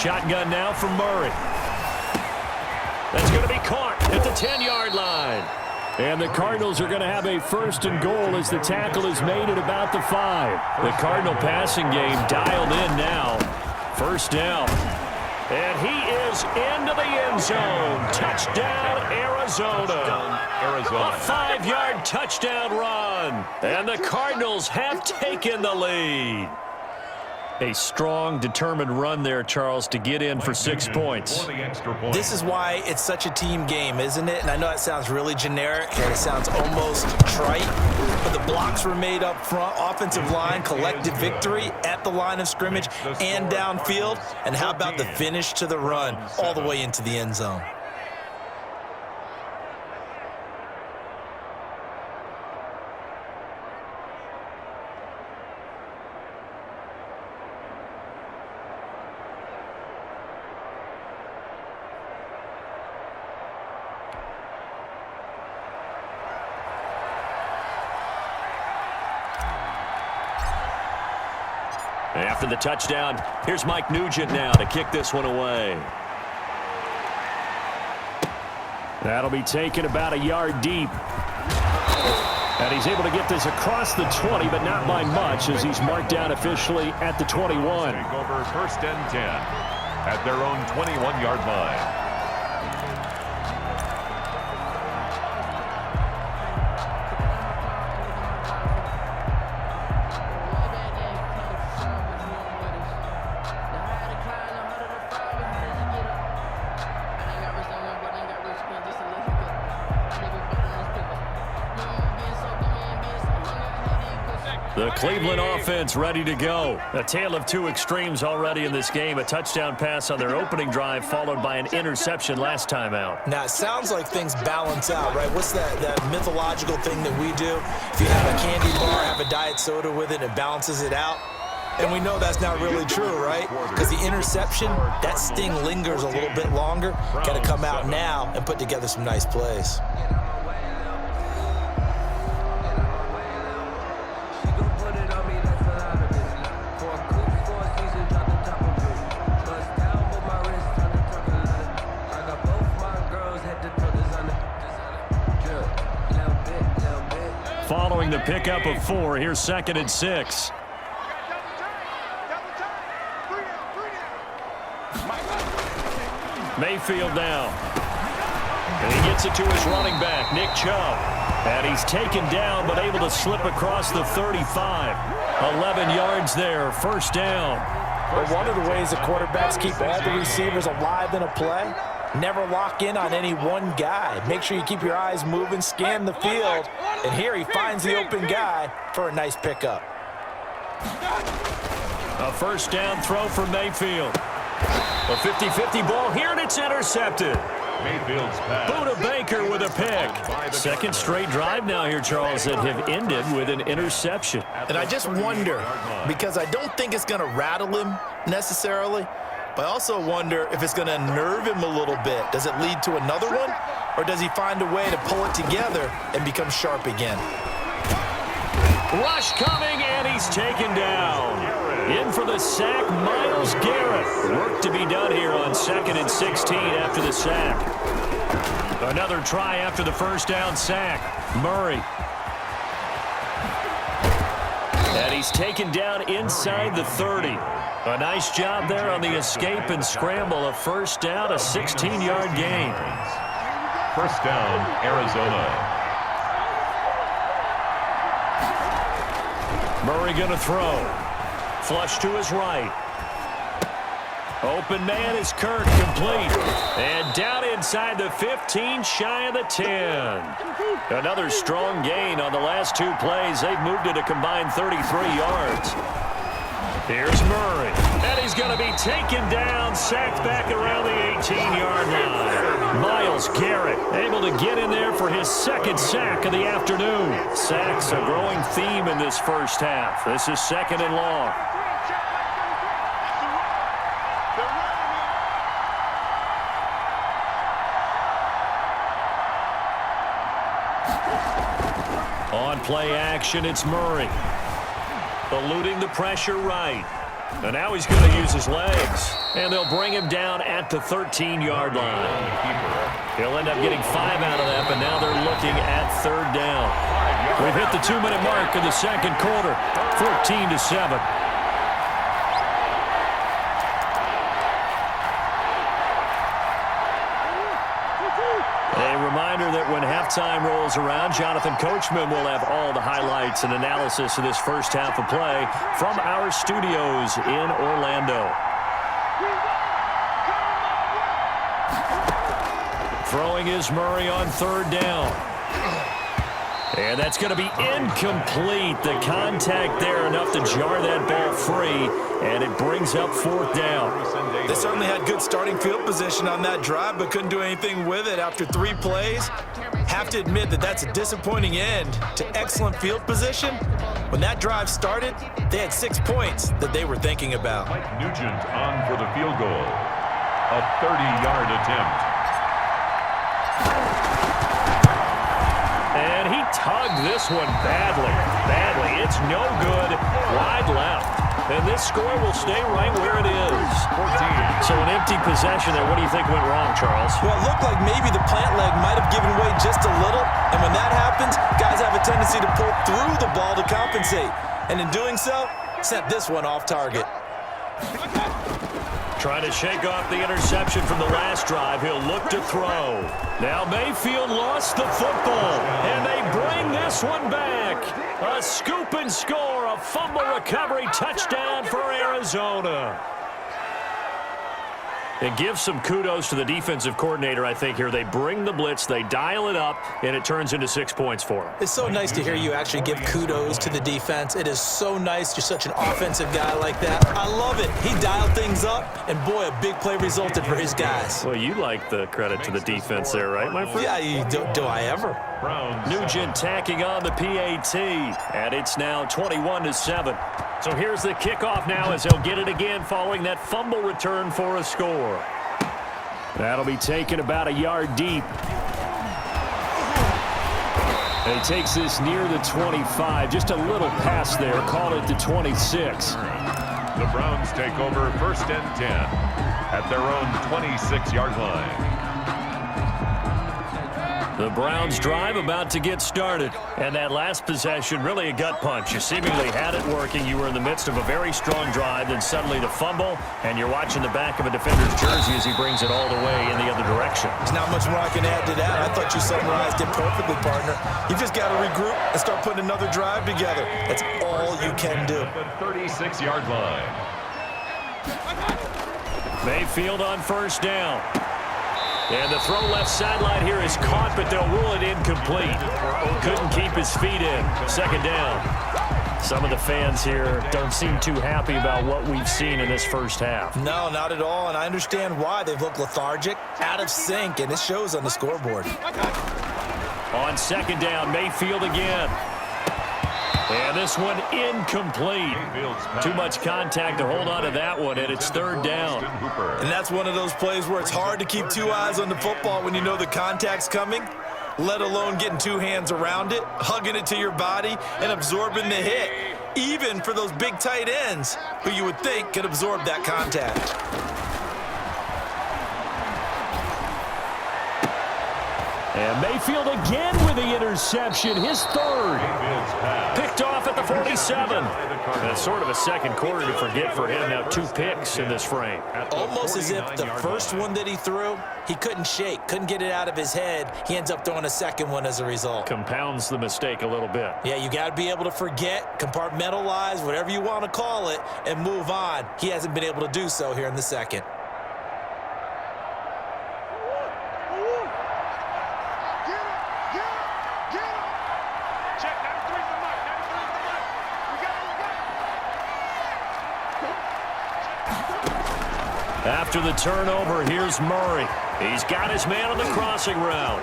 shotgun now from Murray. That's going to be caught at the 10-yard line. And the Cardinals are going to have a first and goal as the tackle is made at about the 5. The Cardinal passing game dialed in now. First down. And he is into the end zone. Touchdown, Arizona. A 5-yard touchdown run. And the Cardinals have taken the lead. A strong, determined run there, Charles, to get in for 6 points. This is why it's such a team game, isn't it? And I know it sounds really generic and it sounds almost trite, but the blocks were made up front. Offensive line collected victory at the line of scrimmage and downfield. And how about the finish to the run all the way into the end zone? After the touchdown, here's Mike Nugent now to kick this one away. That'll be taken about a yard deep. And he's able to get this across the 20, but not by much as he's marked down officially at the 21. Take over first and 10 at their own 21-yard line. The Cleveland offense ready to go. A tale of two extremes already in this game. A touchdown pass on their opening drive followed by an interception last time out. Now, it sounds like things balance out, right? What's that mythological thing that we do? If you have a candy bar, have a diet soda with it, it balances it out. And we know that's not really true, right? Because the interception, that sting lingers a little bit longer. Got to come out now and put together some nice plays. Following the pickup of 4, here's 2nd and 6. Mayfield now. And he gets it to his running back, Nick Chubb. And he's taken down but able to slip across the 35. 11 yards there, first down. But one of the ways the quarterbacks keep all the receivers alive in a play, never lock in on any one guy. Make sure you keep your eyes moving, scan the field. And here he finds the open guy for a nice pickup. A first down throw for Mayfield. A 50-50 ball here, and it's intercepted. Mayfield's pass. Buda Baker with a pick. Second straight drive now here, Charles, that have ended with an interception. And I just wonder, because I don't think it's going to rattle him necessarily, but I also wonder if it's going to nerve him a little bit. Does it lead to another one, or does he find a way to pull it together and become sharp again? Rush coming, and he's taken down. In for the sack, Myles Garrett. Work to be done here on 2nd and 16 after the sack. Another try after the first down sack. Murray. And he's taken down inside the 30. A nice job there on the escape and scramble. A first down, a 16-yard gain. First down, Arizona. Murray going to throw. Flush to his right. Open man is Kirk, complete. And down inside the 15, shy of the 10. Another strong gain on the last 2 plays. They've moved it a combined 33 yards. Here's Murray. And he's going to be taken down, sacked back around the 18-yard line. Myles Garrett able to get in there for his 2nd sack of the afternoon. Sacks a growing theme in this first half. This is 2nd and long. On play action, it's Murray. Eluding the pressure right. And now he's going to use his legs. And they'll bring him down at the 13-yard line. He'll end up getting 5 out of that, but now they're looking at third down. We've hit the 2-minute mark in the second quarter, 14-7. A reminder that when halftime rolls around, Jonathan Coachman will have all the highlights and analysis of this first half of play from our studios in Orlando. Throwing is Murray on third down. And that's going to be incomplete. The contact there enough to jar that ball free, and it brings up fourth down. They certainly had good starting field position on that drive, but couldn't do anything with it after 3 plays. Have to admit that that's a disappointing end to excellent field position. When that drive started, they had 6 points that they were thinking about. Mike Nugent on for the field goal. A 30-yard attempt. And he tugged this one badly. It's no good. Wide left. And this score will stay right where it is. 14. So an empty possession there. What do you think went wrong, Charles? Well, it looked like maybe the plant leg might have given way just a little. And when that happens, guys have a tendency to pull through the ball to compensate. And in doing so, sent this one off target. Trying to shake off the interception from the last drive. He'll look to throw. Now Mayfield lost the football, and they bring this one back. A scoop and score, a fumble recovery touchdown for Arizona. And give some kudos to the defensive coordinator, I think, here. They bring the blitz, they dial it up, and it turns into 6 points for them. It's so nice to hear you actually give kudos to the defense. It is so nice. You're such an offensive guy like that. I love it. He dialed things up, and boy, a big play resulted for his guys. Well, you like the credit to the defense there, right, my friend? Yeah, do I ever? Nugent tacking on the PAT, and it's now 21-7. So here's the kickoff now as he'll get it again following that fumble return for a score. That'll be taken about a yard deep. And he takes this near the 25. Just a little pass there. Call it the 26. The Browns take over 1st and 10 at their own 26-yard line. The Browns drive about to get started. And that last possession, really a gut punch. You seemingly had it working. You were in the midst of a very strong drive. Then suddenly the fumble. And you're watching the back of a defender's jersey as he brings it all the way in the other direction. There's not much more I can add to that. I thought you summarized it perfectly, partner. You just got to regroup and start putting another drive together. That's all you can do. The 36-yard line. Mayfield on first down. And the throw left sideline here is caught, but they'll rule it incomplete. Couldn't keep his feet in. Second down. Some of the fans here don't seem too happy about what we've seen in this first half. No, not at all, and I understand why. They've looked lethargic, out of sync, and it shows on the scoreboard. On second down, Mayfield again. And this one incomplete. Too much contact to hold on to that one, and it's third down. And that's one of those plays where it's hard to keep 2 eyes on the football when you know the contact's coming, let alone getting 2 hands around it, hugging it to your body, and absorbing the hit, even for those big tight ends who you would think could absorb that contact. And Mayfield again with the interception, his third. Picked off at the 47. And it's sort of a second quarter to forget for him. Now 2 picks in this frame. Almost as if the first one that he threw, he couldn't shake, couldn't get it out of his head. He ends up throwing a second one as a result. Compounds the mistake a little bit. Yeah, you got to be able to forget, compartmentalize, whatever you want to call it, and move on. He hasn't been able to do so here in the second. After the turnover, here's Murray. He's got his man on the crossing route.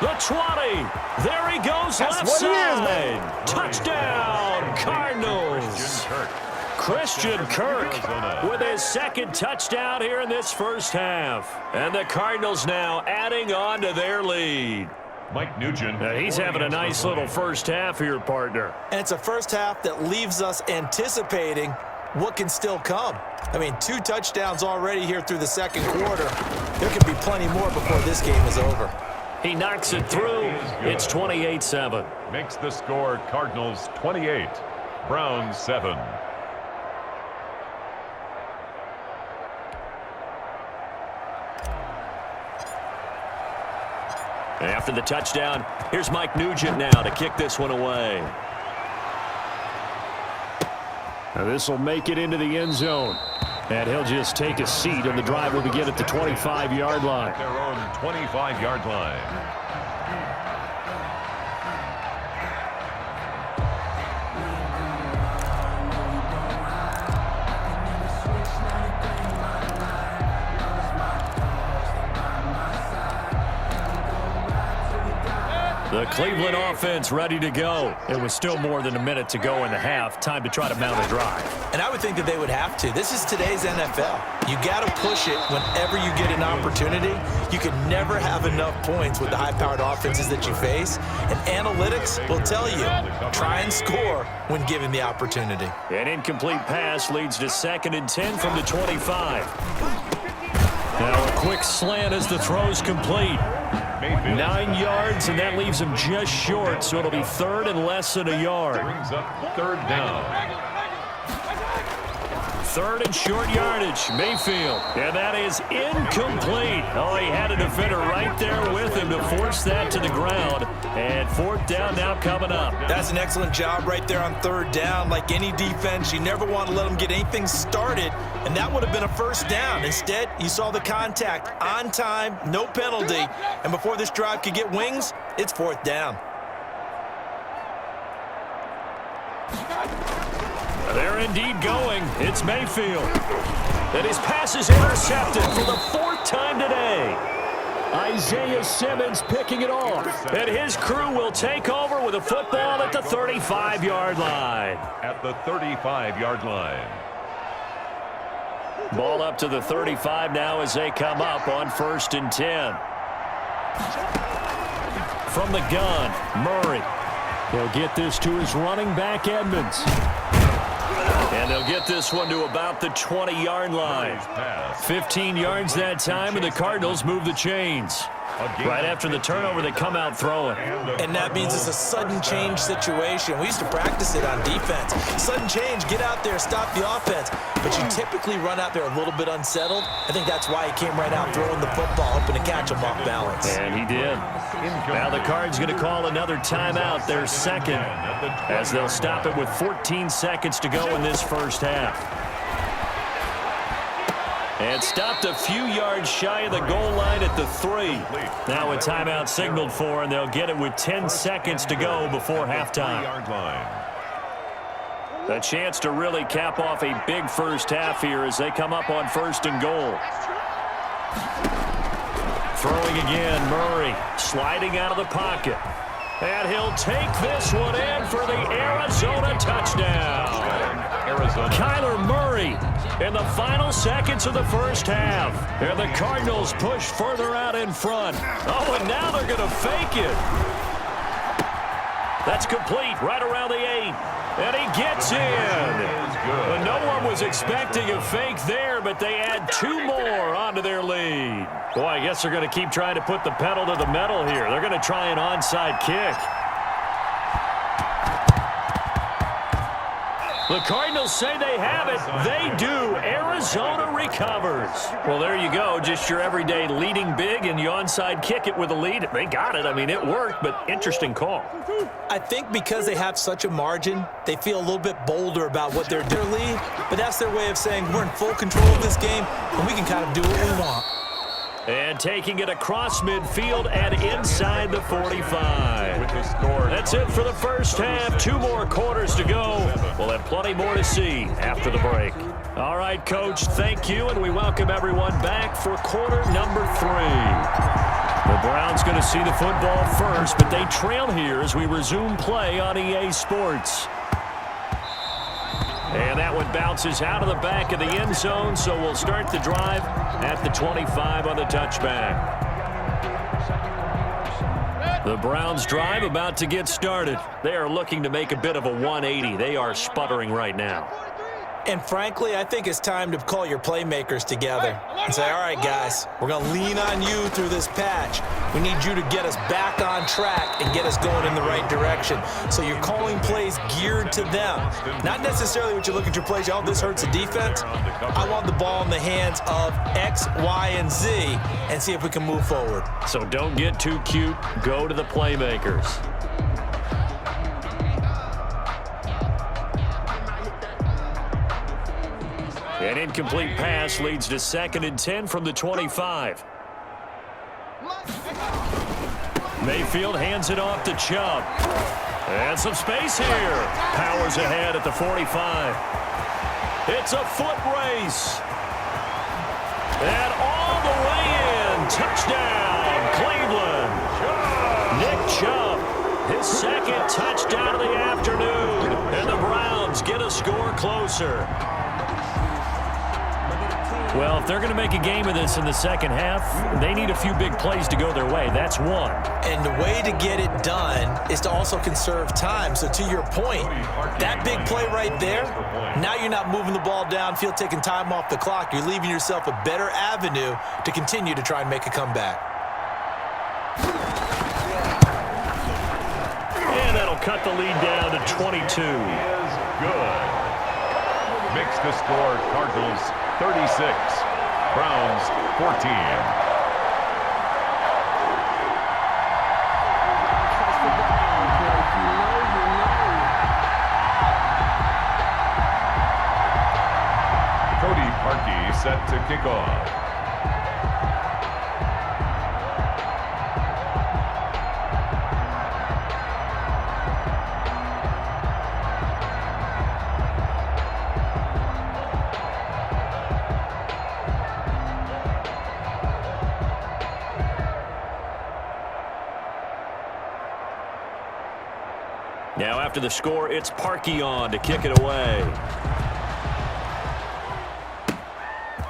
The 20. There he goes, left side. Touchdown, Cardinals. Christian Kirk with his second touchdown here in this first half. And the Cardinals now adding on to their lead. Mike Nugent. He's having a nice little first half here, partner. And it's a first half that leaves us anticipating what can still come. I mean, 2 touchdowns already here through the second quarter. There could be plenty more before this game is over. He knocks it through. It's 28-7. Makes the score Cardinals 28, Browns 7. After the touchdown, here's Mike Nugent now to kick this one away. Now this will make it into the end zone. And he'll just take a seat, and the drive will begin at the 25-yard line. Their own 25-yard line. The Cleveland offense ready to go. It was still more than a minute to go in the half. Time to try to mount a drive. And I would think that they would have to. This is today's NFL. You got to push it whenever you get an opportunity. You can never have enough points with the high-powered offenses that you face. And analytics will tell you, try and score when given the opportunity. An incomplete pass leads to 2nd and 10 from the 25. Now a quick slant as the throw's complete. 9 yards, and that leaves him just short, so it'll be 3rd and less than a yard. Brings up 3rd down. 3rd and short yardage, Mayfield. And that is incomplete. Oh, he had a defender right there with him to force that to the ground. And 4th down now coming up. That's an excellent job right there on 3rd down. Like any defense, you never want to let them get anything started, and that would have been a 1st down. Instead, you saw the contact on time, no penalty, and before this drive could get wings, it's 4th down. They're indeed going. It's Mayfield. And his pass is intercepted for the 4th time today. Isaiah Simmons picking it off. And his crew will take over with a football at the 35-yard line. At the 35-yard line. Ball up to the 35 now as they come up on 1st and 10. From the gun, Murray. He'll get this to his running back, Edmonds. And they'll get this one to about the 20-yard line. 15 yards that time, and the Cardinals move the chains. Right after the turnover, they come out throwing. And that means it's a sudden change situation. We used to practice it on defense. Sudden change, get out there, stop the offense. But you typically run out there a little bit unsettled. I think that's why he came right out throwing the football, hoping to catch him off balance. And he did. Now the Cards going to call another timeout, their 2nd, as they'll stop it with 14 seconds to go in this first half. And stopped a few yards shy of the goal line at the 3. Now a timeout signaled for, and they'll get it with 10 seconds to go before halftime. A chance to really cap off a big first half here as they come up on 1st and goal. Throwing again, Murray sliding out of the pocket. And he'll take this one in for the Arizona touchdown. Kyler Murray in the final seconds of the first half. And the Cardinals push further out in front. Oh, and now they're going to fake it. That's complete right around the 8. And he gets in. Well, no one was expecting a fake there, but they add 2 more onto their lead. Boy, I guess they're going to keep trying to put the pedal to the metal here. They're going to try an onside kick. The Cardinals say they have it. They do. Arizona recovers. Well, there you go. Just your everyday leading big, and you onside kick it with a lead. They got it. I mean, it worked, but interesting call. I think because they have such a margin, they feel a little bit bolder about what they're doing lead, but that's their way of saying we're in full control of this game, and we can kind of do what we want. And taking it across midfield and inside the 45. With the score. That's it for the first half. 2 more quarters to go. We'll have plenty more to see after the break. All right, Coach, thank you, and we welcome everyone back for quarter number 3. The Browns going to see the football first, but they trail here as we resume play on EA Sports. And that one bounces out of the back of the end zone, so we'll start the drive at the 25 on the touchback. The Browns drive about to get started. They are looking to make a bit of a 180. They are sputtering right now. And frankly, I think it's time to call your playmakers together and say, all right, guys, we're going to lean on you through this patch. We need you to get us back on track and get us going in the right direction. So you're calling plays geared to them. Not necessarily what you look at your plays, oh, this hurts the defense. I want the ball in the hands of X, Y, and Z and see if we can move forward. So don't get too cute. Go to the playmakers. An incomplete pass leads to 2nd and 10 from the 25. Mayfield hands it off to Chubb. And some space here. Powers ahead at the 45. It's a foot race. And all the way in. Touchdown, Cleveland. Nick Chubb, his 2nd touchdown of the afternoon. And the Browns get a score closer. Well, if they're going to make a game of this in the second half, they need a few big plays to go their way. That's one. And the way to get it done is to also conserve time. So to your point, that big play right there, now you're not moving the ball downfield, taking time off the clock. You're leaving yourself a better avenue to continue to try and make a comeback. And that'll cut the lead down to 22. Is good. Makes the score Cardinals 36, Browns 14. Cody Parkey set to kick off. Now after the score, it's Parkey on to kick it away.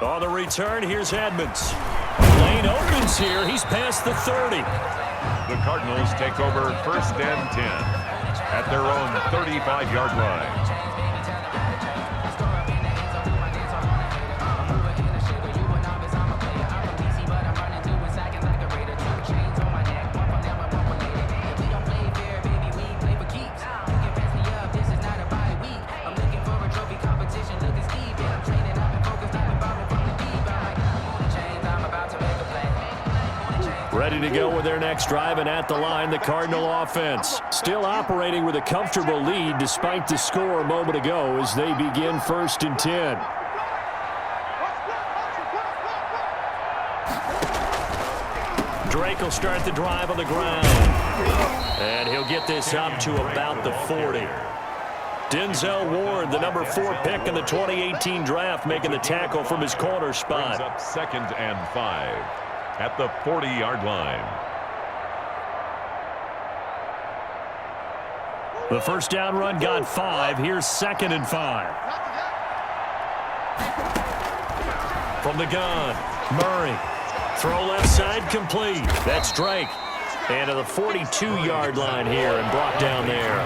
On the return, here's Edmonds. Lane opens here. He's past the 30. The Cardinals take over 1st and 10 at their own 35-yard line. Ready to go with their next drive, and at the line, the Cardinal offense. Still operating with a comfortable lead despite the score a moment ago as they begin 1st and 10. Drake will start the drive on the ground. And he'll get this up to about the 40. Denzel Ward, the number 4 pick in the 2018 draft, making the tackle from his corner spot. Brings up 2nd and 5 at the 40-yard line. The first down run got 5. Here's 2nd and 5. From the gun, Murray. Throw left side complete. That's Drake. And to the 42-yard line here and brought down there.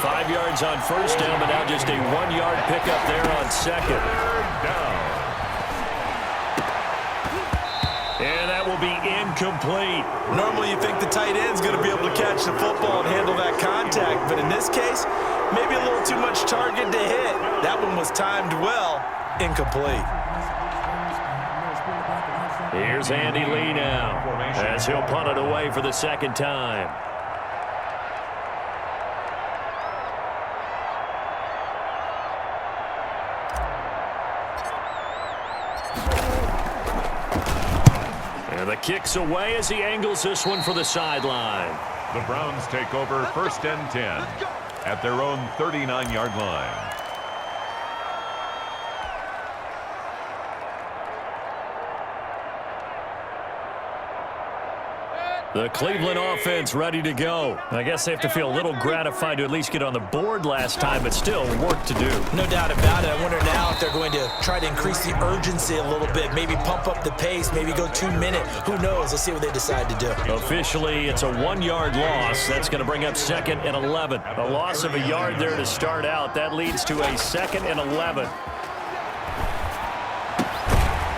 5 yards on first down, but now just a 1-yard pickup there on 2nd. And that will be incomplete. Normally you think the tight end's going to be able to catch the football and handle that contact, but in this case, maybe a little too much target to hit. That one was timed well, incomplete. Here's Andy Lee now as he'll punt it away for the 2nd time. And the kick's away as he angles this one for the sideline. The Browns take over 1st and 10 at their own 39-yard line. The Cleveland offense ready to go. I guess they have to feel a little gratified to at least get on the board last time, but still work to do. No doubt about it. I wonder now if they're going to try to increase the urgency a little bit, maybe pump up the pace, maybe go 2 minute. Who knows? Let's see what they decide to do. Officially, it's a 1-yard loss. That's going to bring up 2nd and 11. A loss of a yard there to start out. That leads to a 2nd and 11.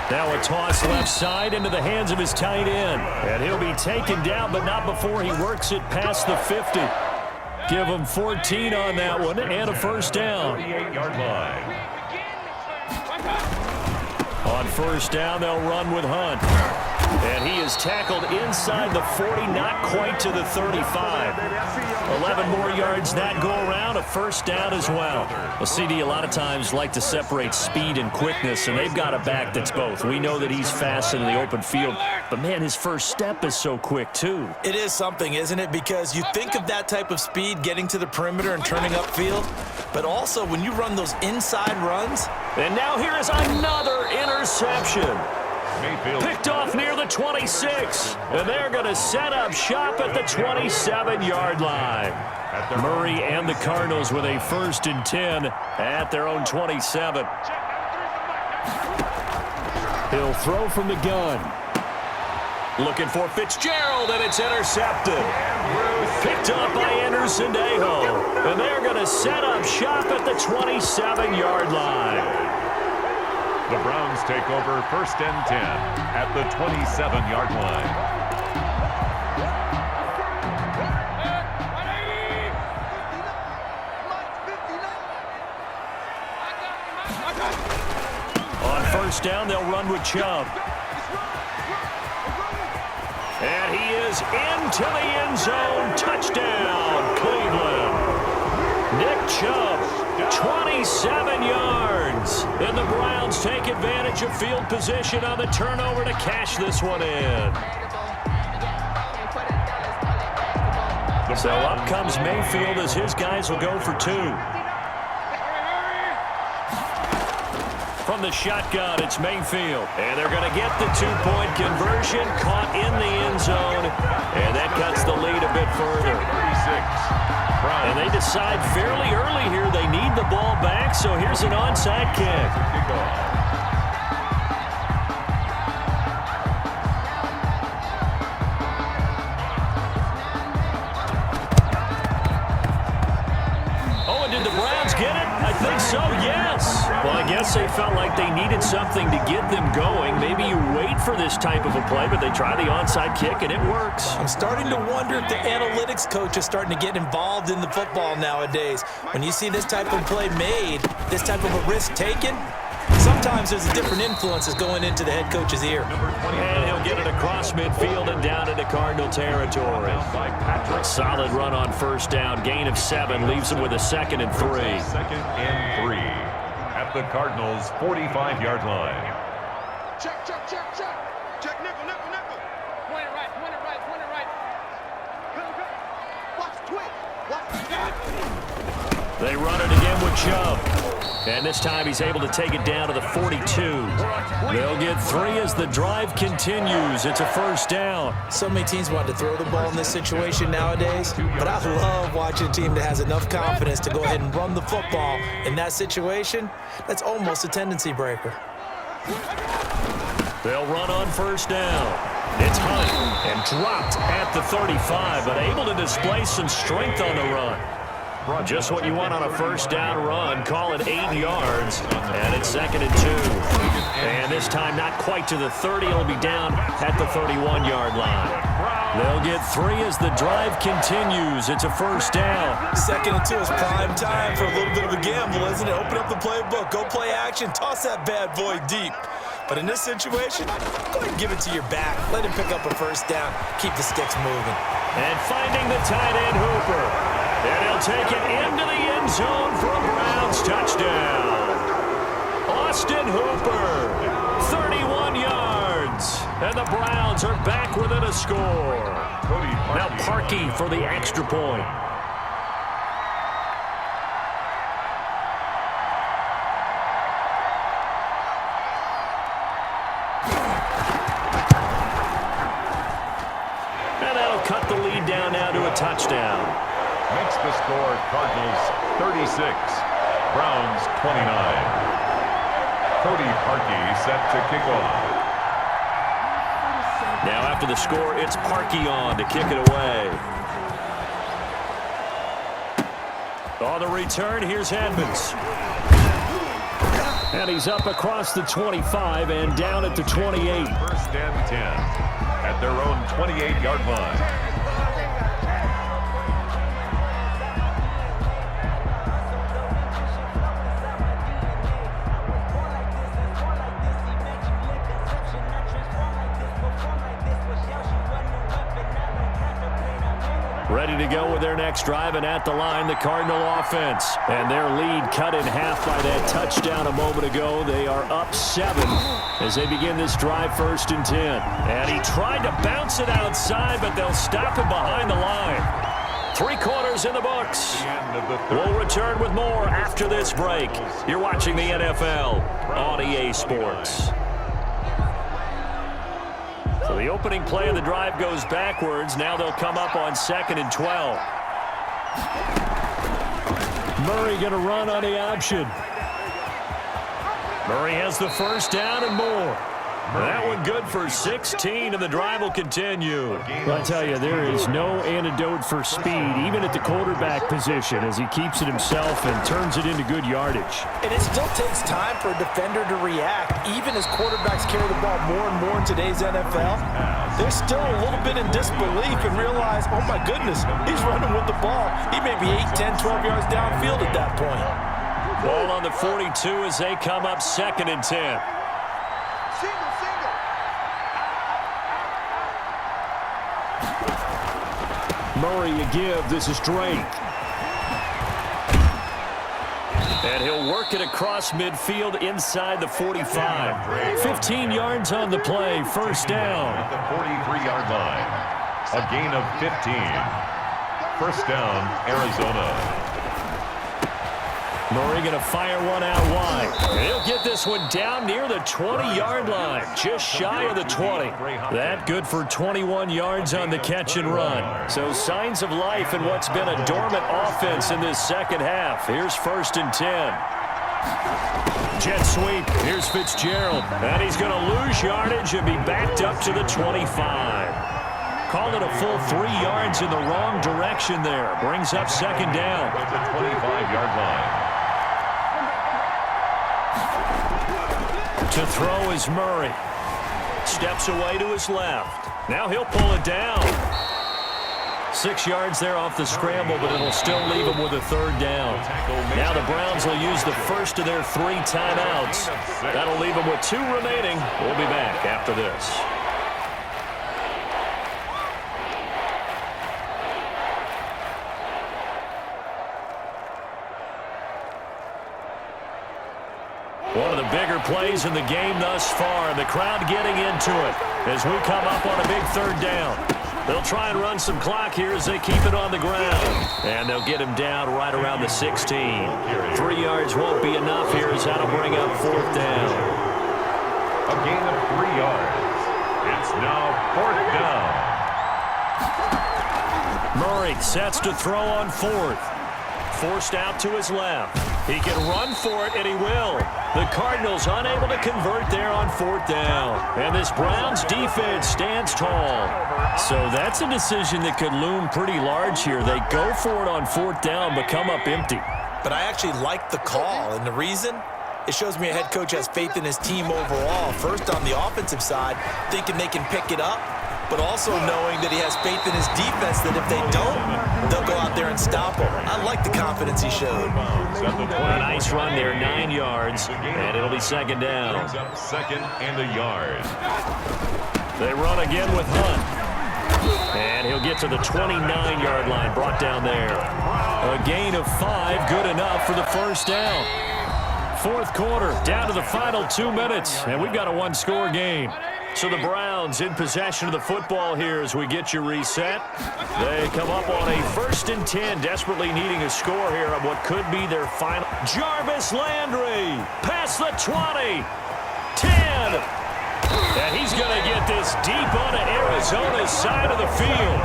Now a toss left side into the hands of his tight end. And he'll be taken down, but not before he works it past the 50. Give him 14 on that one and a first down. 48-yard line. On first down, they'll run with Hunt. And he is tackled inside the 40, not quite to the 35. 11 more yards that go around, a first down as well. Well, CD a lot of times like to separate speed and quickness, and they've got a back that's both. We know that he's fast in the open field, but, man, his first step is so quick, too. It is something, isn't it? Because you think of that type of speed getting to the perimeter and turning upfield, but also when you run those inside runs. And now here is another interception. Mayfield. Picked off near the 26, and they're going to set up shop at the 27-yard line. Murray and the Cardinals with a 1st and 10 at their own 27. He'll throw from the gun. Looking for Fitzgerald, and it's intercepted. Picked up by Anderson-Dejo, and they're going to set up shop at the 27-yard line. The Browns take over 1st and 10 at the 27-yard line. On first down, they'll run with Chubb. And he is into the end zone. Touchdown, Cleveland. Nick Chubb, 27 yards. And the Browns take advantage of field position on the turnover to cash this one in. So up comes Mayfield as his guys will go for 2. From the shotgun, it's Mayfield. And they're going to get the 2-point conversion, caught in the end zone. And that cuts the lead a bit further. 36. And they decide fairly early here they need the ball back, so here's an onside kick. Oh, and did the Browns get it? I think so, yes. Well, I guess they felt like they needed something to get them going. Maybe you wait for this type of a play, but they try the onside kick, and it works. I'm starting to wonder if the analytics coach is starting to get involved in the football nowadays. When you see this type of play made, this type of a risk taken, sometimes there's different influences going into the head coach's ear. And he'll get it across midfield and down into Cardinal territory. Solid run on first down. Gain of 7 leaves him with a 2nd and 3. 2nd and 3 at the Cardinals' 45-yard line. Check. Check, nickel. Point it right. Watch. They run it again with Chubb. And this time he's able to take it down to the 42. They'll get 3 as the drive continues. It's a first down. So many teams want to throw the ball in this situation nowadays, but I love watching a team that has enough confidence to go ahead and run the football in that situation. That's almost a tendency breaker. They'll run on first down. It's Hunt and dropped at the 35, but able to display some strength on the run. Just what you want on a first down run. Call it 8 yards, and it's 2nd and 2. And this time not quite to the 30. It'll be down at the 31-yard line. They'll get 3 as the drive continues. It's a first down. 2nd and 2 is prime time for a little bit of a gamble, isn't it? Open up the playbook, go play action, toss that bad boy deep. But in this situation, go ahead and give it to your back. Let him pick up a first down. Keep the sticks moving. And finding the tight end Hooper. And he'll take it into the end zone for a Browns touchdown. Austin Hooper, 31 yards. And the Browns are back within a score. Now Parkey for the extra point. Cardinals 36, Browns 29. Cody Parkey set to kick off. Now after the score, it's Parkey on to kick it away. On the return, here's Edmonds. And he's up across the 25 and down at the 28. First and 10 at their own 28-yard line. Ready to go with their next drive, and at the line, the Cardinal offense. And their lead cut in half by that touchdown a moment ago. They are up 7 as they begin this drive, 1st and 10. And he tried to bounce it outside, but they'll stop him behind the line. 3 quarters in the books. We'll return with more after this break. You're watching the NFL on EA Sports. So the opening play of the drive goes backwards. Now they'll come up on 2nd and 12. Murray going to run on the option. Murray has the first down and more. That one good for 16, and the drive will continue. I tell you, there is no antidote for speed, even at the quarterback position, as he keeps it himself and turns it into good yardage. And it still takes time for a defender to react. Even as quarterbacks carry the ball more and more in today's NFL, they're still a little bit in disbelief and realize, oh my goodness, he's running with the ball. He may be 8, 10, 12 yards downfield at that point. Ball on the 42 as they come up 2nd and 10. Murray a give. This is Drake. And he'll work it across midfield inside the 45. 15 yards on the play. First down. At the 43-yard line. A gain of 15. First down, Arizona. Murray going to fire one out wide. And he'll get this one down near the 20-yard line, just shy of the 20. That good for 21 yards on the catch and run. So signs of life in what's been a dormant offense in this second half. Here's 1st and 10. Jet sweep. Here's Fitzgerald. And he's going to lose yardage and be backed up to the 25. Call it a full 3 yards in the wrong direction there. Brings up 2nd down. At the 25-yard line. To throw is Murray. Steps away to his left. Now he'll pull it down. 6 yards there off the scramble, but it'll still leave him with a 3rd down. Now the Browns will use the first of their 3 timeouts. That'll leave them with 2 remaining. We'll be back after this. One of the bigger plays in the game thus far. The crowd getting into it as we come up on a big 3rd down. They'll try and run some clock here as they keep it on the ground. And they'll get him down right around the 16. 3 yards won't be enough here as that'll bring up 4th down. A gain of 3 yards. It's now 4th down. Murray sets to throw on 4th. Forced out to his left. He can run for it, and he will. The Cardinals unable to convert there on 4th down. And this Browns defense stands tall. So that's a decision that could loom pretty large here. They go for it on 4th down, but come up empty. But I actually like the call, and the reason? It shows me a head coach has faith in his team overall. First, on the offensive side, thinking they can pick it up, but also knowing that he has faith in his defense that if they don't, they'll go out there and stop him. I like the confidence he showed. A nice run there, 9 yards, and it'll be 2nd down. Brings up 2nd and a yard. They run again with Hunt. And he'll get to the 29-yard line, brought down there. A gain of 5, good enough for the 1st down. 4th quarter, down to the final 2 minutes, and we've got a 1-score game. So the Browns in possession of the football here as we get you reset. They come up on a 1st and 10, desperately needing a score here on what could be their final. Jarvis Landry, past the 20, 10. And he's going to get this deep onto Arizona's side of the field.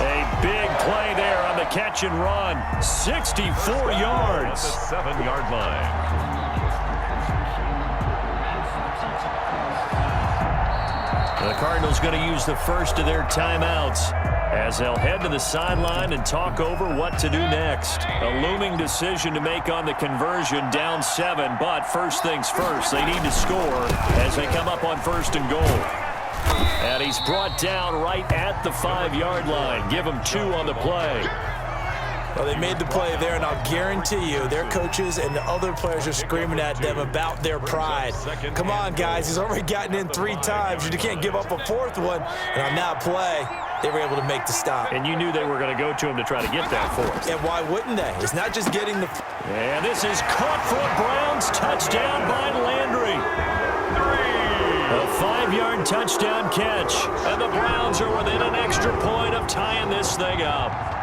A big play there on the catch and run. 64 yards. The 7-yard line. The Cardinals going to use the first of their timeouts as they'll head to the sideline and talk over what to do next. A looming decision to make on the conversion, down 7, but first things first, they need to score as they come up on first and goal. And he's brought down right at the 5-yard line. Give him 2 on the play. Well, they made the play there, and I'll guarantee you their coaches and the other players are screaming at them about their pride. Come on, guys. He's already gotten in 3 times. You can't give up a 4th one. And on that play, they were able to make the stop. And you knew they were going to go to him to try to get that 4th. And why wouldn't they? It's not just getting the... And this is caught for a Browns touchdown by Landry. A 5-yard touchdown catch. And the Browns are within an extra point of tying this thing up.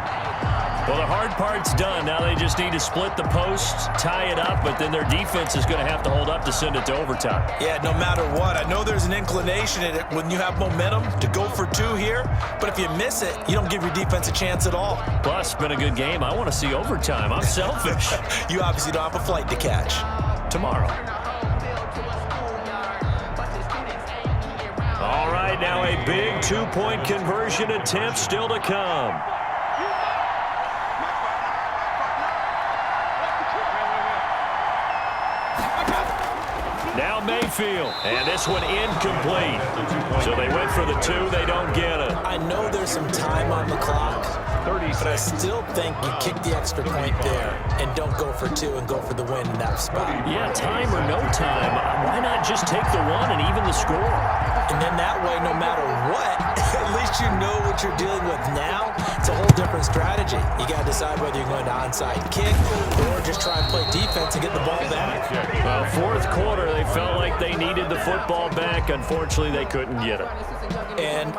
Well, the hard part's done. Now they just need to split the posts, tie it up, but then their defense is going to have to hold up to send it to overtime. Yeah, no matter what. I know there's an inclination in it when you have momentum to go for 2 here, but if you miss it, you don't give your defense a chance at all. Plus, it's been a good game. I want to see overtime. I'm selfish. You obviously don't have a flight to catch. Tomorrow. All right, now a big 2-point conversion attempt still to come. Now Mayfield, and this one incomplete. So they went for the 2, they don't get it. I know there's some time on the clock, but I still think you kick the extra point there and don't go for 2 and go for the win in that spot. Yeah, time or no time, why not just take the 1 and even the score? And then that way, no matter what, at least you know what you're dealing with now. It's a whole different strategy. You got to decide whether you're going to onside kick or just try and play defense and get the ball back. Well, 4th quarter, they felt like they needed the football back. Unfortunately, they couldn't get it. And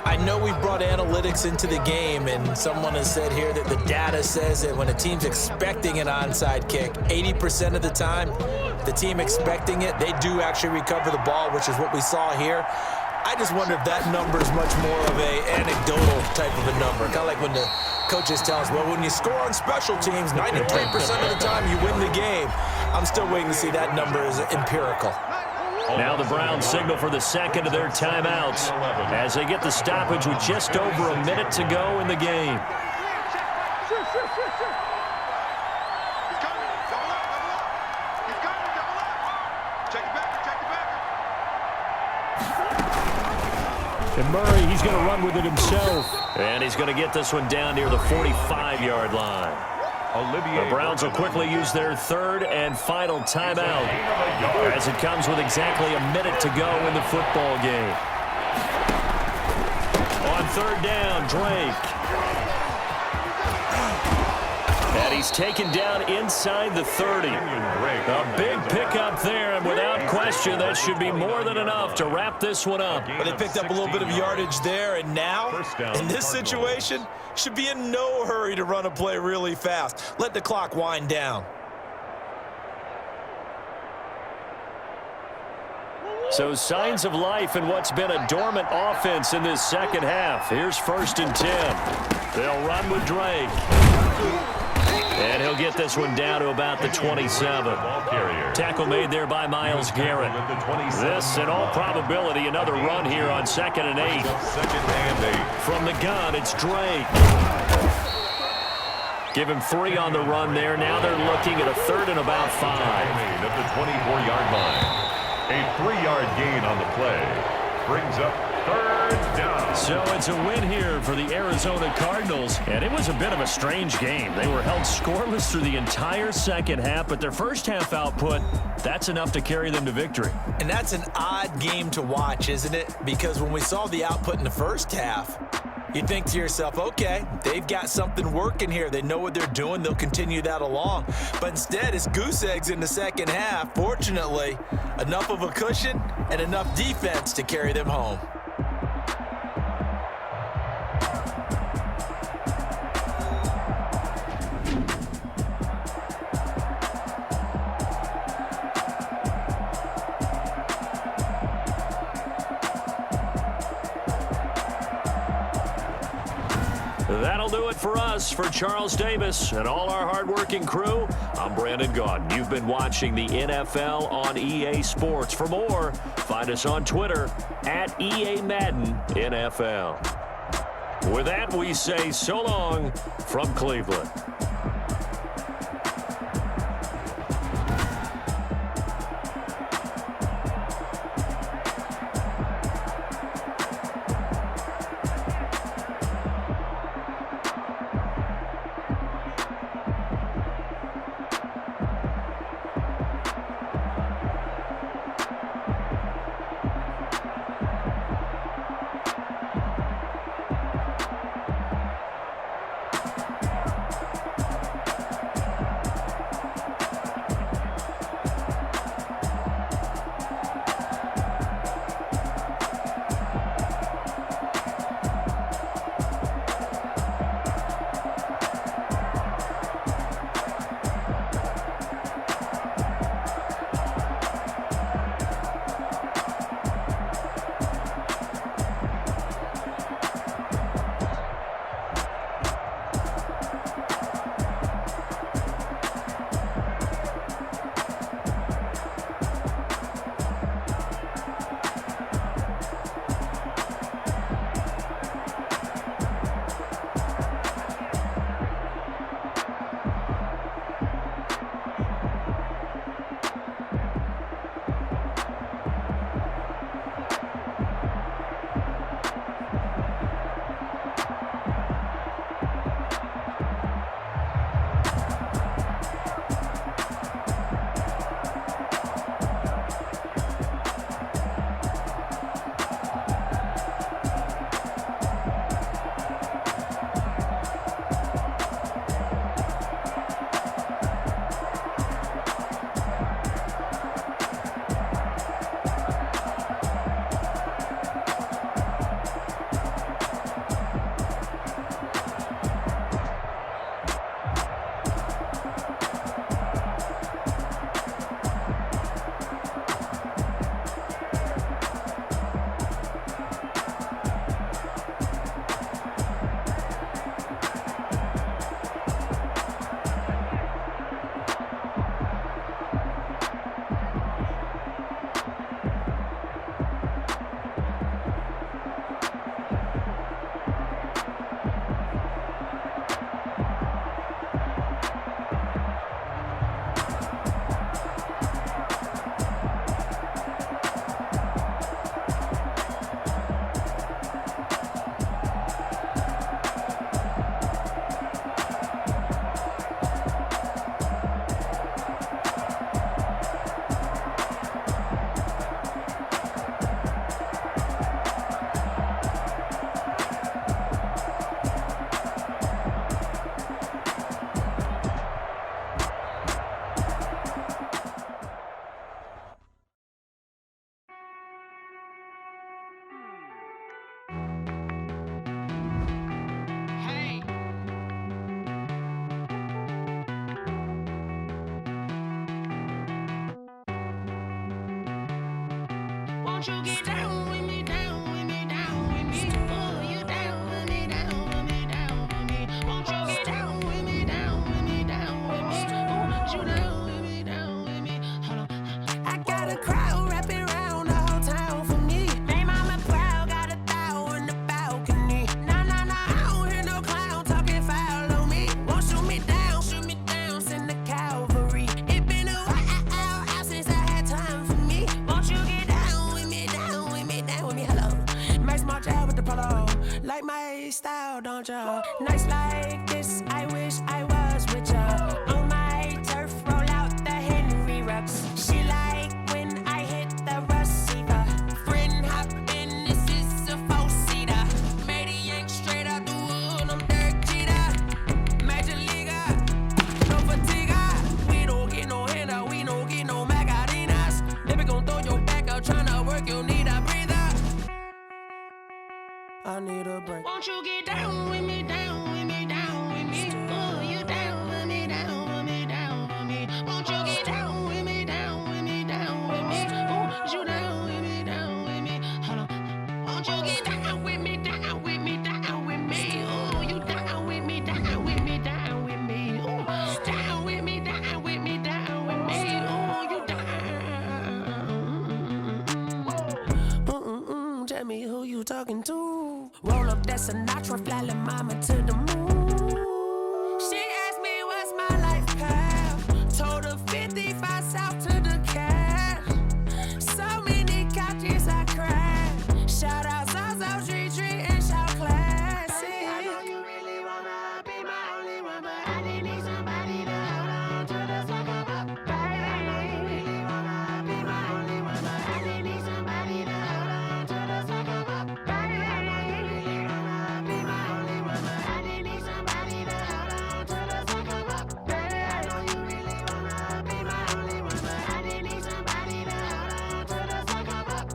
I know we've brought analytics into the game, and someone has said here that the data says that when a team's expecting an onside kick, 80% of the time, the team expecting it, they do actually recover the ball, which is what we saw here. I just wonder if that number is much more of a anecdotal type of a number. Kind of like when the coaches tell us, well, when you score on special teams, 93% of the time you win the game. I'm still waiting to see that number is empirical. Now the Browns signal for the second of their timeouts as they get the stoppage with just over a minute to go in the game. And Murray, he's going to run with it himself. And he's going to get this one down near the 45-yard line. The Browns will quickly use their 3rd and final timeout as it comes with exactly a minute to go in the football game. On 3rd down, Drake. And he's taken down inside the 30. A big pickup there, and without question, that should be more than enough to wrap this one up. But they picked up a little bit of yardage there, and now, in this situation, should be in no hurry to run a play really fast. Let the clock wind down. So signs of life in what's been a dormant offense in this second half. Here's 1st and 10. They'll run with Drake. And he'll get this one down to about the 27. Tackle made there by Myles Garrett. This, in all probability, another run here on 2nd and 8. From the gun, it's Drake. Give him 3 on the run there. Now they're looking at a 3rd and about 5. At the 24-yard line. A 3-yard gain on the play. Brings up 3rd down. So it's a win here for the Arizona Cardinals. And it was a bit of a strange game. They were held scoreless through the entire second half, but their first half output, that's enough to carry them to victory. And that's an odd game to watch, isn't it? Because when we saw the output in the first half, you think to yourself, okay, they've got something working here. They know what they're doing. They'll continue that along. But instead, it's goose eggs in the second half. Fortunately, enough of a cushion and enough defense to carry them home. That'll do it for us. For Charles Davis and all our hardworking crew, I'm Brandon Gaudin. You've been watching the NFL on EA Sports. For more, find us on Twitter at EA Madden NFL. With that, we say so long from Cleveland. Won't you get down with me, down with me, down with me? Oh, you down with me, down with me, down with me. Won't you get down with me, down with me, down with me? Oh, you down with me, down with me. Hold on. I got a crowd wrapping around the whole town for me. Hey, mama proud, got a thou in the balcony. Nah, nah, nah, I don't hear no clown talking foul on me. Won't shoot me down, send the cavalry. It been a while since I had time for me. Won't you get down with me, down with me, down with me? Hello. Max my job with the polo. Like my style, don't ya? Nights like this, I wish I was with ya. On my turf, roll out the Henry rocks. She like when I hit the receiver. Friend hop in, this is a four-seater. Made a yank straight out the wood, I'm Derek Jeter. Major leaguer, no fatigue. We don't get no handout, we don't get no Macarinas. Baby gon' throw your back out, tryna work, you need a breather. I need a break. Won't you get down with me, down with me, down with me? Sinatra, fly lil' mama to the moon. She asked me what's my life path. Told her 55 south to the cab. So many couches I cried. Shout out South Street and shout classic. I know you really wanna be my only one, but I didn't need somebody to hold on to the second up. I know you really wanna be my only one, but I didn't need somebody to hold on to the second up. I know you really wanna be my only one, but I didn't need somebody to hold on to the second up. I know you really wanna be my only one, but I didn't need somebody to hold on to the second up.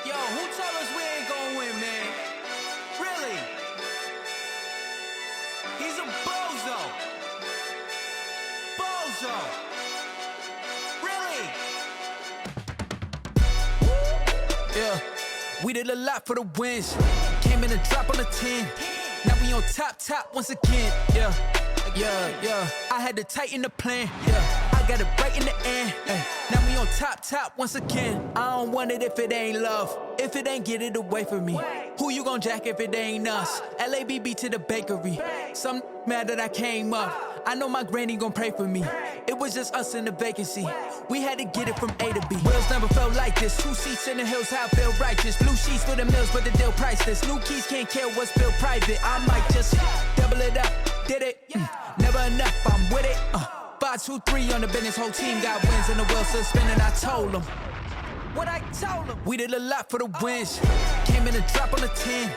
Yo, who told us we ain't gonna win, man? Really? He's a bozo. Bozo. Really? Yeah, we did a lot for the wins. Came in and drop on the 10. Now we on top once again. Yeah. I had to tighten the plan. Yeah, I got it right in the end. Now we on top once again. I don't want it if it ain't love. If it ain't, get it away from me. Who you gon' jack if it ain't us? LABB to the bakery. Some mad that I came up. I know my granny gon' pray for me. It was just us in the vacancy. We had to get it from A to B. Wheels never felt like this. 2 seats in the hills, how I feel righteous. Blue sheets for the mills, but the deal priceless. New keys can't care what's built private. I might just double it up. Did it? Never enough, I'm with it. 5, 2, 3 on the business. Whole team got wins and the wheels still spinning. I told them what I told them. We did a lot for the wins. Came in and drop on the 10.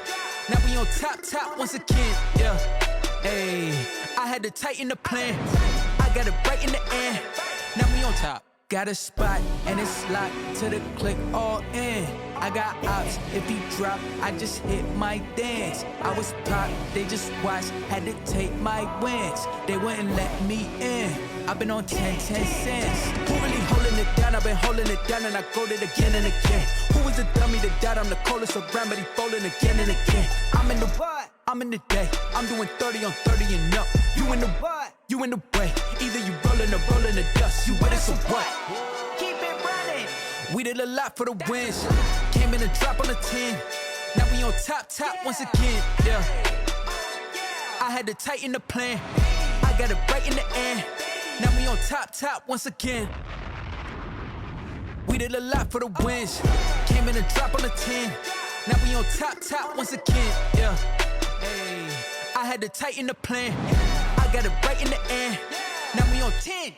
Now we on top once again. Yeah. Hey, I had to tighten the plan. I got it right in the end. Now we on top. Got a spot and it's locked to the click all in. I got ops, if he drop, I just hit my dance. I was pop, they just watched, had to take my wins. They wouldn't let me in. I've been on 10 cents. Who really holding it down? I've been holding it down and I go it again and again. Who was the dummy that died? I'm the coldest around, but he falling again and again. I'm in the what? I'm in the day. I'm doing 30 on 30 and up. You in the what? You in the way. Either you rolling or rolling the dust. You with it, so what? Keep it running. We did a lot for the wins. Came in and drop on the 10. Now we on top once again. Yeah. I had to tighten the plan. I got it right in the end. Now we on top once again. We did a lot for the wins. Came in and drop on the 10. Now we on top once again. Yeah. Hey, I had to tighten the plan. I got it right in the end. Now we on 10.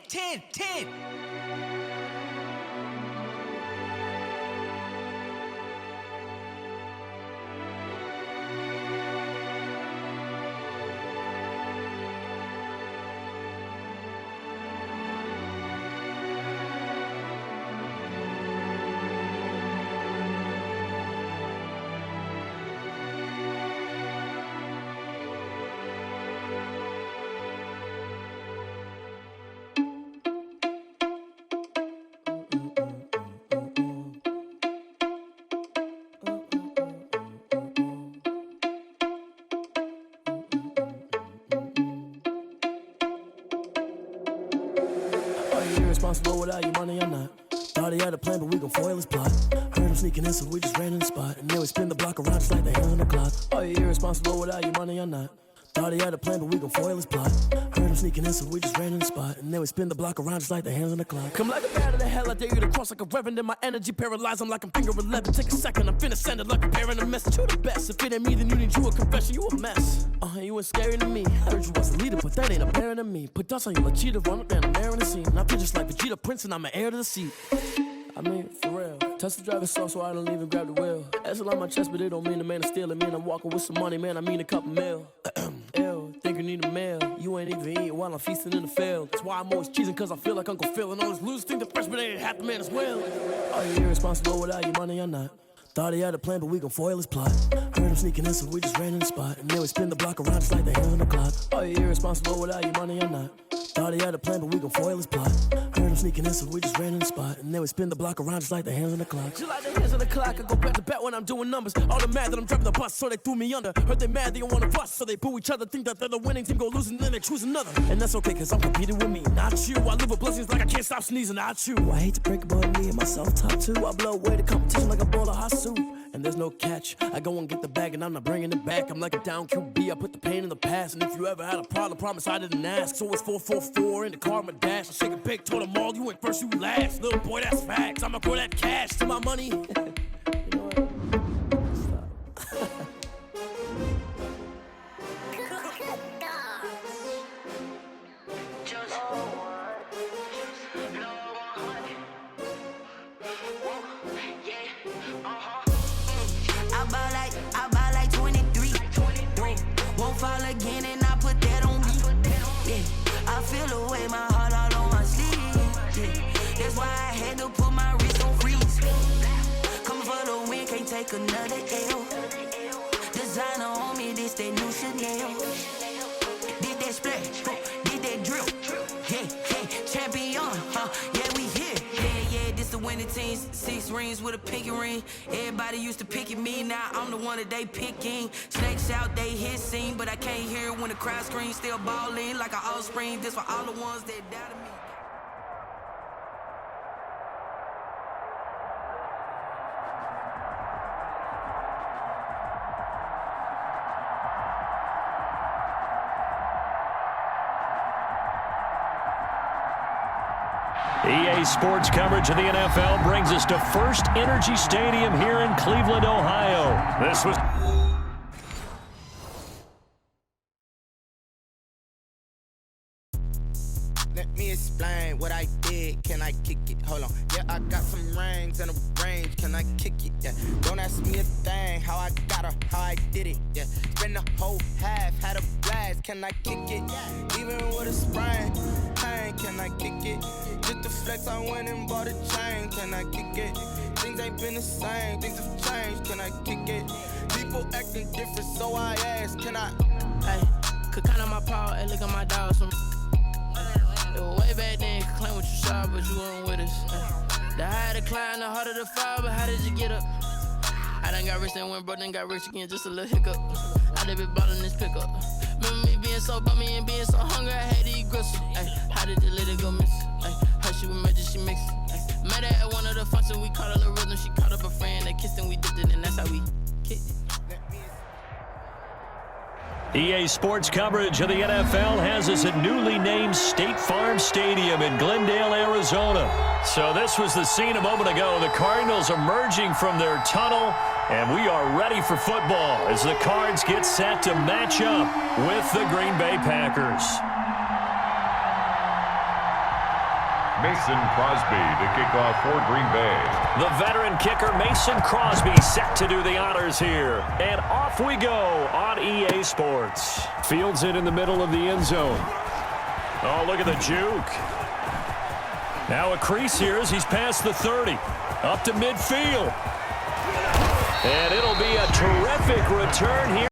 Are you irresponsible without your money or not? Thought he had a plan, but we gon' foil his plot. Heard him sneaking in, so we just ran in the spot. And then we spin the block around just like the hands on the clock. Are you irresponsible without your money or not? Thought he had a plan, but we gon' foil his plot. Heard him sneaking in, so we just ran in the spot. And then we spin the block around just like the hands on the clock. Come like a bat of the hell, I dare you to cross like a reverend. In my energy paralyzed, I'm like I'm finger 11. Take a second, I'm finna send it like a bearing a message. You the best, if it ain't me, then you need you a confession. You a mess, you ain't scary to me. I heard you was a leader, but that ain't apparent to me. Put dust on you like cheetah, run up there and I'm airing the scene. I feel just like Vegeta Prince and I'm an heir to the seat. I mean, for real. Touch the driver's sauce so I don't even grab the wheel. S on my chest, but it don't mean the man is stealing. Man, I'm walking with some money, man, I mean a couple mil. Ew, think you need a meal. You ain't even eating while I'm feasting in the field. That's why I'm always cheesing, cause I feel like Uncle Phil. And all those losers think the freshman ain't half the man as well. Are you irresponsible without your money or not? Thought he had a plan, but we gon' foil his plot. Heard him sneaking in, so we just ran in the spot. And then we spin the block around just like the hands on the clock. Are you irresponsible without your money or not? Thought he had a plan, but we gon' foil his plot. Heard him sneaking in, so we just ran in the spot. And then we spin the block around just like the hands on the clock. Just like the hands on the clock, I go back to back when I'm doing numbers. All the mad that I'm driving the bus, so they threw me under. Heard they mad, they don't wanna bust, so they boo each other. Think that they're the winning team, go losing, then they choose another. And that's okay, cause I'm competing with me, not you. I live with blessings like I can't stop sneezing, not you. I hate to break it, but me and myself top two. I blow away the competition like a bowl of hot soup. And there's no catch. I go and get the bag and I'm not bringing it back. I'm like a down QB, I put the pain in the past. And if you ever had a problem, promise I didn't ask. So it's 4-4-4 in the car, my dash. I shake a big, told them all, you ain't first, you last. Little boy, that's facts. I'ma throw that cash to my money. You know what? Stop. I buy like 23. Won't fall again and I put that on me. Yeah, I feel away my heart all on my sleeve. Yeah, that's why I had to put my wrist on freeze. Coming for the win, can't take another L. Designer on me, this that new Chanel. Did that splash, did that drill. Yeah, champion, yeah, we here. Yeah, this the winning teams. 6 rings with a pinky ring. Everybody used to pick at me, now I'm the one that they picking. Snakes out, they hissing, but I can't hear when the crowd screams. Still balling like an offspring. This for all the ones that doubted me. EA Sports coverage of the NFL brings us to First Energy Stadium here in Cleveland, Ohio. This was... Let me explain what I did. Can I kick it? Hold on. Yeah, I got some rings and a range. Can I kick it? Yeah. Don't ask me a thing. How I got her, how I did it. Yeah. Spend the whole half, had a blast. Can I kick it? Even with a sprain. Pain, can I kick it? Just to flex, I went and bought a chain. Can I kick it? Things ain't been the same. Things have changed. Can I kick it? People acting different, so I ask. Can I? Hey, could count on my paw and look at my dog. Some it was way back then, could claim what you saw, but you weren't with us. The higher the climb, the harder the fall, but how did you get up? I done got rich and went broke, then got rich again, just a little hiccup. I done been ballin' this pickup. Remember me being so bummy and being so hungry, I had to eat gristle. Ay, how did you let it go miss? Ay, her she was magic, she mixed. Met her at one of the functions, we caught a little rhythm. She caught up a friend, they kissed and we dipped it, and that's how we kicked it. EA Sports coverage of the NFL has us at newly named State Farm Stadium in Glendale, Arizona. So this was the scene a moment ago. The Cardinals emerging from their tunnel, and we are ready for football as the Cards get set to match up with the Green Bay Packers. Mason Crosby to kick off for Green Bay. The veteran kicker Mason Crosby set to do the honors here. And off we go on EA Sports. Fields it in the middle of the end zone. Oh, look at the juke. Now a crease here as he's past the 30. Up to midfield. And it'll be a terrific return here.